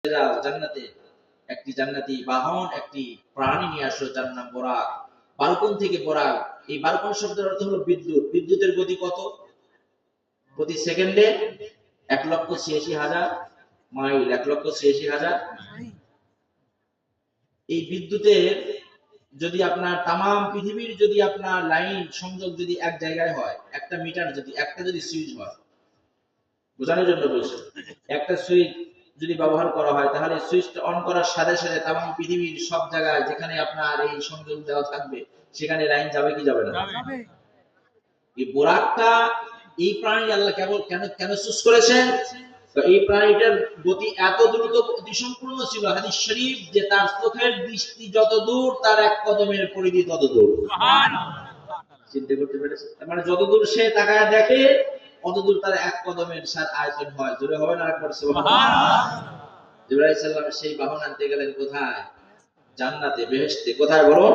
জান্নাতে একটি জান্নাতি বাহন, একটি প্রাণী নিয়ে আসলো, যার নাম বোরাক। বালকন থেকে বোরাক, এই বালকন শব্দের অর্থ হলো বিদ্যুৎ। বিদ্যুতের গতি কত? প্রতি সেকেন্ডে 1,86,000 মাইল, 1,86,000। এই বিদ্যুতের যদি আপনার তাম পৃথিবীর যদি আপনার লাইন সংযোগ যদি এক জায়গায় হয়, একটা মিটার যদি একটা যদি সুইচ হয়, বোঝানোর জন্য বলছি, একটা সুইচ যদি ব্যবহার করা হয়, তাহলে সুইচটা অন করার সাথে সাথে তাম পৃথিবীর সব জায়গায় যেখানে আপনার এই সংযোগ দেওয়া থাকবে সেখানে লাইন যাবে কি যাবে না? এই বোরাকটা, এই প্রাণী আল্লাহ কেন কেন চুজ করেছেন? তো এই প্রাণীটার গতি এত দ্রুত, গতি সম্পূর্ণ ছিল, হাদিস শরীফ, যে তার চোখের দৃষ্টি যত দূর তার এক কদমের পরিধি তত দূর। চিন্তা করতে পেরেছে? মানে যত দূর সে তাকায় দেখে অতদূর তার এক কদমের আয়তন হয়। জোরে হবে না? একবার সুবহানাল্লাহ। জিবরাইল আলাইহিস সালাম সেই বাহন আনতে গেলেন কোথায়? জান্নাতে, বেহেশতে। কোথায় বলো?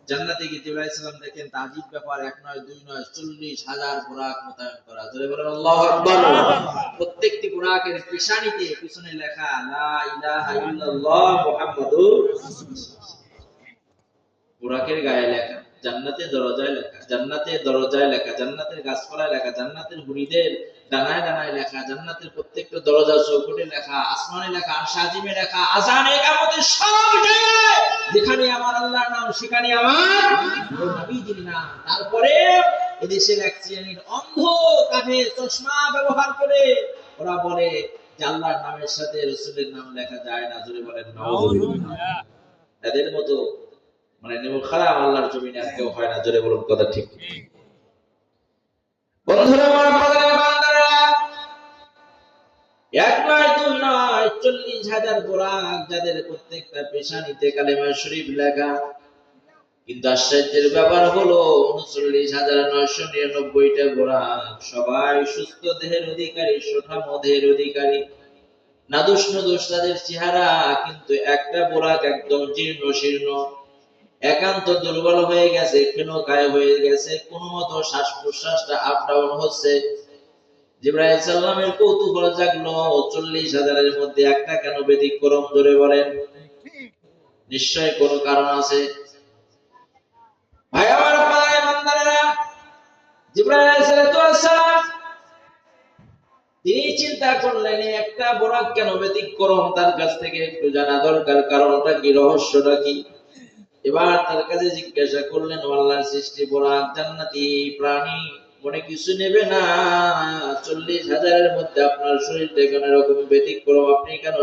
জান্নাতে গিয়ে জিবরাইল আলাইহিস সালাম দেখেন তাজিব ব্যাপার, এক নয় দুই নয় 40,000 বুরাক মোতায়েন করা। জোরে বলেন আল্লাহু আকবার। প্রত্যেকটি বুরাকের পেশানিতে পিছনে লেখা লা ইলাহা ইল্লাল্লাহ মুহাম্মাদুর রাসূলুল্লাহ। বুরাকের গায়ে লেখা, জান্নাতের দরজায় লেখা, জান্নাতের দরজায় লেখা, জান্নাতের গাছপালায় লেখা, জান্নাতের হুরিদের ডানায় ডানায় লেখা, জান্নাতের প্রত্যেকটা দরজা চৌখটে লেখা, আসমানে লেখা, আরশ আজিমে লেখা, আযানে ইকামতের সব জায়গায় যেখানে আমার আল্লাহর নাম সেখানে আমার নবীজির নাম। তারপরে এদেশের এক শ্রেণীর অন্ধ কাঁধে চশমা ব্যবহার করে ওরা বলে যে আল্লাহর নামের সাথে রাসূলের নাম লেখা যায় না। জোরে বলেন নাউযুবিল্লাহ। এদের মতো মানে নেমুল খারাপ আল্লাহর জমিনে আর কেউ হয় না। জোরে বলুন কথা ঠিক। বন্ধুরা আমার, বাজারে বান্দারা, এক নয় দুই নয় 40,000 বুরাক, যাদের প্রত্যেকটা পেশানিতে কালেমা শরীফ লেখা। কিন্তু আশ্চর্যের ব্যাপার হলো 39,999টা বুরাক সবাই সুস্থ দেহের অধিকারী, সুঠাম দেহের অধিকারী, নাদুস নুদুস তাদের চেহারা, কিন্তু একটা বুরাক একদম জীর্ণ শীর্ণ, একান্ত দুর্বল হয়ে গেছে, ক্ষীণকায় হয়ে গেছে, কোন মতো শ্বাস প্রশ্বাসটা আপ ডাউন হচ্ছে। জিবরাইল সাল্লামের কৌতূহল জাগলো, 40,000-এর মধ্যে একটা কেন ব্যতিক্রম? ধরে বলেন, নিশ্চয় কোনো কারণ আছে। ভাই আমার, ভাই বান্দারা, জিবরাইল আলাইহিস সালাম তিনি চিন্তা করলেন একটা বোরাক কেন ব্যতিক্রম, তার কাছ থেকে একটু জানা দরকার, কারণটা কি, রহস্যটা কি। এবার তার কাছে জিজ্ঞাসা করলেন, আল্লাহর সৃষ্টি বোরাক, জান্নাতি প্রাণী, মনে কিছু নেবে না? 40,000-এর মধ্যে আপনার শরীরটা কেন এরকম ব্যতিক্রম? আপনি কেন